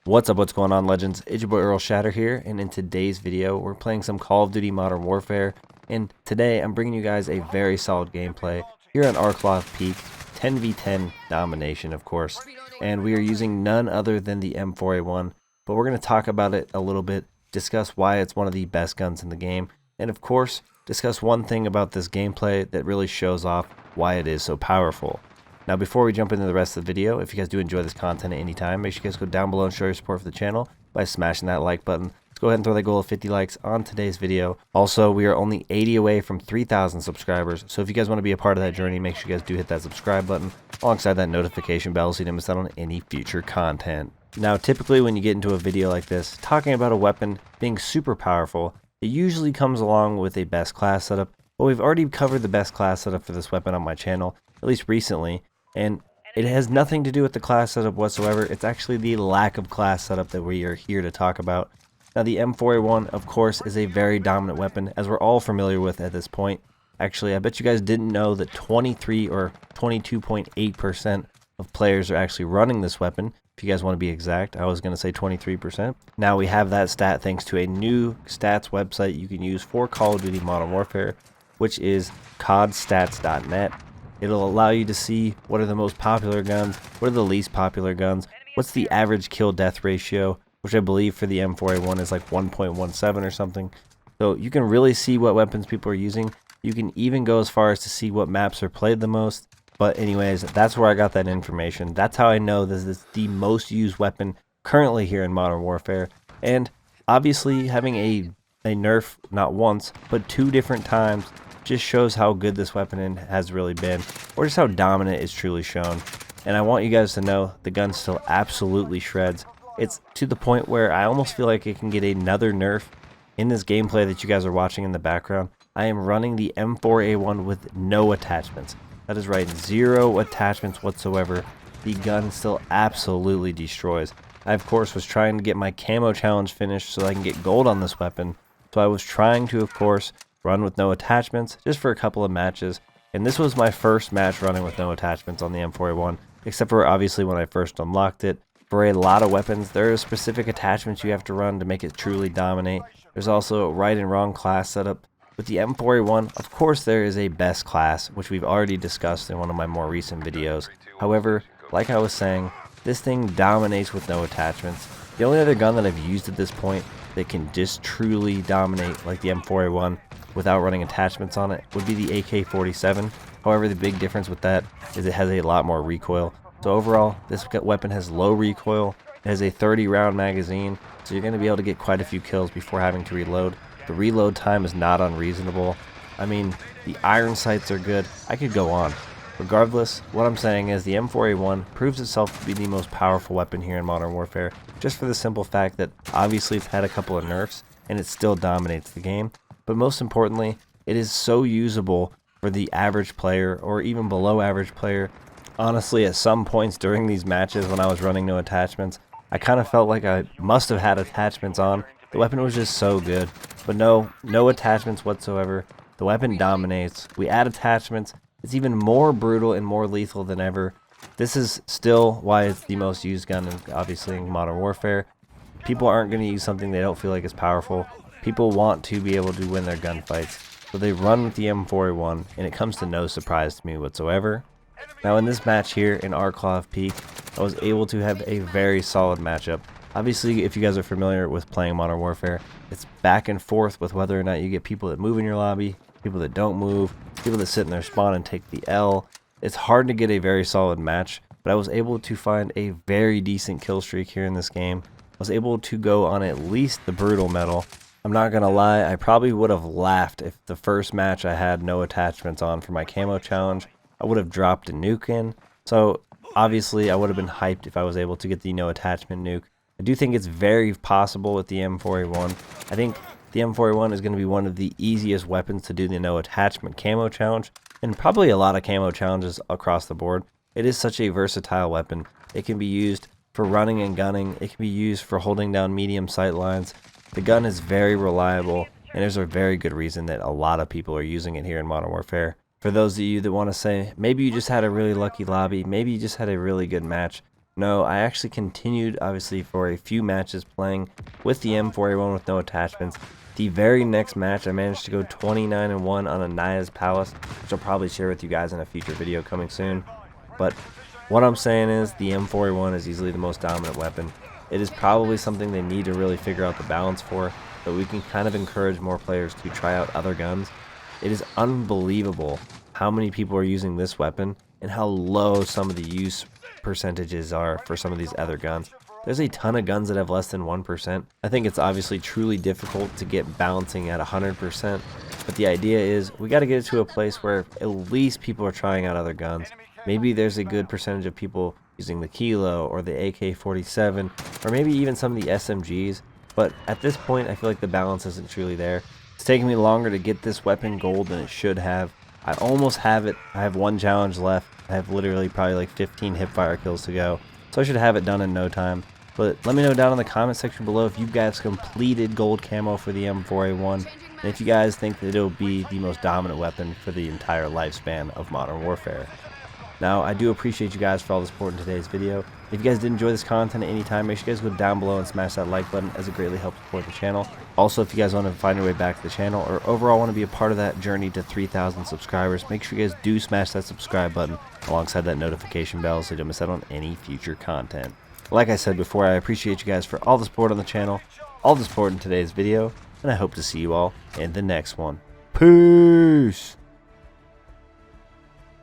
What's up, what's going on, legends? It's your boy Errl Shatter here, and in today's video we're playing some Call of Duty Modern Warfare, and today I'm bringing you guys a very solid gameplay here on Errl Peak, 10v10 domination of course, and we are using none other than the M4A1, but we're going to talk about it a little bit, discuss why it's one of the best guns in the game, and of course discuss one thing about this gameplay that really shows off why it is so powerful. Now, before we jump into the rest of the video, if you guys do enjoy this content at any time, make sure you guys go down below and show your support for the channel by smashing that like button. Let's go ahead and throw that goal of 50 likes on today's video. Also, we are only 80 away from 3,000 subscribers, so if you guys want to be a part of that journey, make sure you guys do hit that subscribe button alongside that notification bell so you don't miss out on any future content. Now, typically when you get into a video like this, talking about a weapon being super powerful, it usually comes along with a best class setup. Well, we've already covered the best class setup for this weapon on my channel, at least recently. And it has nothing to do with the class setup whatsoever. It's actually the lack of class setup that we are here to talk about. Now, the M4A1, of course, is a very dominant weapon, as we're all familiar with at this point. Actually, I bet you guys didn't know that 23 or 22.8% of players are actually running this weapon. If you guys want to be exact, I was going to say 23%. Now, we have that stat thanks to a new stats website you can use for Call of Duty Modern Warfare, which is codstats.net. It'll allow you to see what are the most popular guns, what are the least popular guns, what's the average kill-death ratio, which I believe for the M4A1 is like 1.17 or something. So you can really see what weapons people are using. You can even go as far as to see what maps are played the most. But anyways, that's where I got that information. That's how I know this is the most used weapon currently here in Modern Warfare. And obviously having a nerf not once, but 2 different times just shows how good this weapon has really been, or just how dominant it's truly shown. And I want you guys to know the gun still absolutely shreds. It's to the point where I almost feel like it can get another nerf. In this gameplay that you guys are watching in the background, I am running the M4A1 with no attachments. That is right, 0 attachments whatsoever. The gun still absolutely destroys. I of course was trying to get my camo challenge finished so I can get gold on this weapon. So I was trying to, of course, run with no attachments just for a couple of matches, and this was my first match running with no attachments on the M4A1, except for obviously when I first unlocked it. For a lot of weapons, there are specific attachments you have to run to make it truly dominate. There's also a right and wrong class setup. With the M4A1, of course there is a best class, which we've already discussed in one of my more recent videos. However, like I was saying, this thing dominates with no attachments. The only other gun that I've used at this point that can just truly dominate like the M4A1 without running attachments on it would be the AK-47. However, the big difference with that is it has a lot more recoil. So overall, this weapon has low recoil. It has a 30 round magazine, so you're going to be able to get quite a few kills before having to reload. The reload time is not unreasonable. I mean, the iron sights are good. I could go on. Regardless, what I'm saying is the M4A1 proves itself to be the most powerful weapon here in Modern Warfare, just for the simple fact that obviously it's had a couple of nerfs and it still dominates the game. But most importantly, it is so usable for the average player or even below average player. Honestly, at some points during these matches when I was running no attachments, I kind of felt like I must have had attachments on. The weapon was just so good. But no attachments whatsoever. The weapon dominates. We add attachments. It's even more brutal and more lethal than ever. This is still why it's the most used gun, obviously, in Modern Warfare. People aren't going to use something they don't feel like is powerful. People want to be able to win their gunfights, so they run with the M4A1, and it comes to no surprise to me whatsoever. Now, in this match here in Errl Peak, I was able to have a very solid matchup. Obviously, if you guys are familiar with playing Modern Warfare, it's back and forth with whether or not you get people that move in your lobby, people that don't move, people that sit in their spawn and take the L. It's hard to get a very solid match, but I was able to find a very decent kill streak here in this game. I was able to go on at least the brutal medal. I'm not gonna lie, I probably would have laughed if the first match I had no attachments on for my camo challenge. I would have dropped a nuke in. So obviously I would have been hyped if I was able to get the no attachment nuke. I do think it's very possible with the M4A1. I think the M4A1 is going to be one of the easiest weapons to do the no attachment camo challenge, and probably a lot of camo challenges across the board. It is such a versatile weapon. It can be used for running and gunning. It can be used for holding down medium sight lines. The gun is very reliable, and there's a very good reason that a lot of people are using it here in Modern Warfare. For those of you that want to say, maybe you just had a really lucky lobby, maybe you just had a really good match, No, I actually continued, obviously, for a few matches playing with the M4A1 with no attachments. The very next match, I managed to go 29-1 on a Naya's Palace, which I'll probably share with you guys in a future video coming soon. But what I'm saying is the M4A1 is easily the most dominant weapon. It is probably something they need to really figure out the balance for, but we can kind of encourage more players to try out other guns. It is unbelievable how many people are using this weapon and how low some of the use percentages are for some of these other guns. There's a ton of guns that have less than 1%. I think it's obviously truly difficult to get balancing at 100%, but the idea is we got to get it to a place where at least people are trying out other guns. Maybe there's a good percentage of people using the Kilo or the AK-47 or maybe even some of the SMGs, but at this point I feel like the balance isn't truly there. It's taking me longer to get this weapon gold than it should have. I almost have it. I have one challenge left. I have literally probably like 15 hipfire kills to go, so I should have it done in no time. But let me know down in the comment section below if you guys completed gold camo for the M4A1, and if you guys think that it'll be the most dominant weapon for the entire lifespan of Modern Warfare. Now, I do appreciate you guys for all the support in today's video. If you guys did enjoy this content at any time, make sure you guys go down below and smash that like button, as it greatly helps support the channel. Also, if you guys want to find your way back to the channel or overall want to be a part of that journey to 3,000 subscribers, make sure you guys do smash that subscribe button alongside that notification bell so you don't miss out on any future content. Like I said before, I appreciate you guys for all the support on the channel, all the support in today's video, and I hope to see you all in the next one. Peace!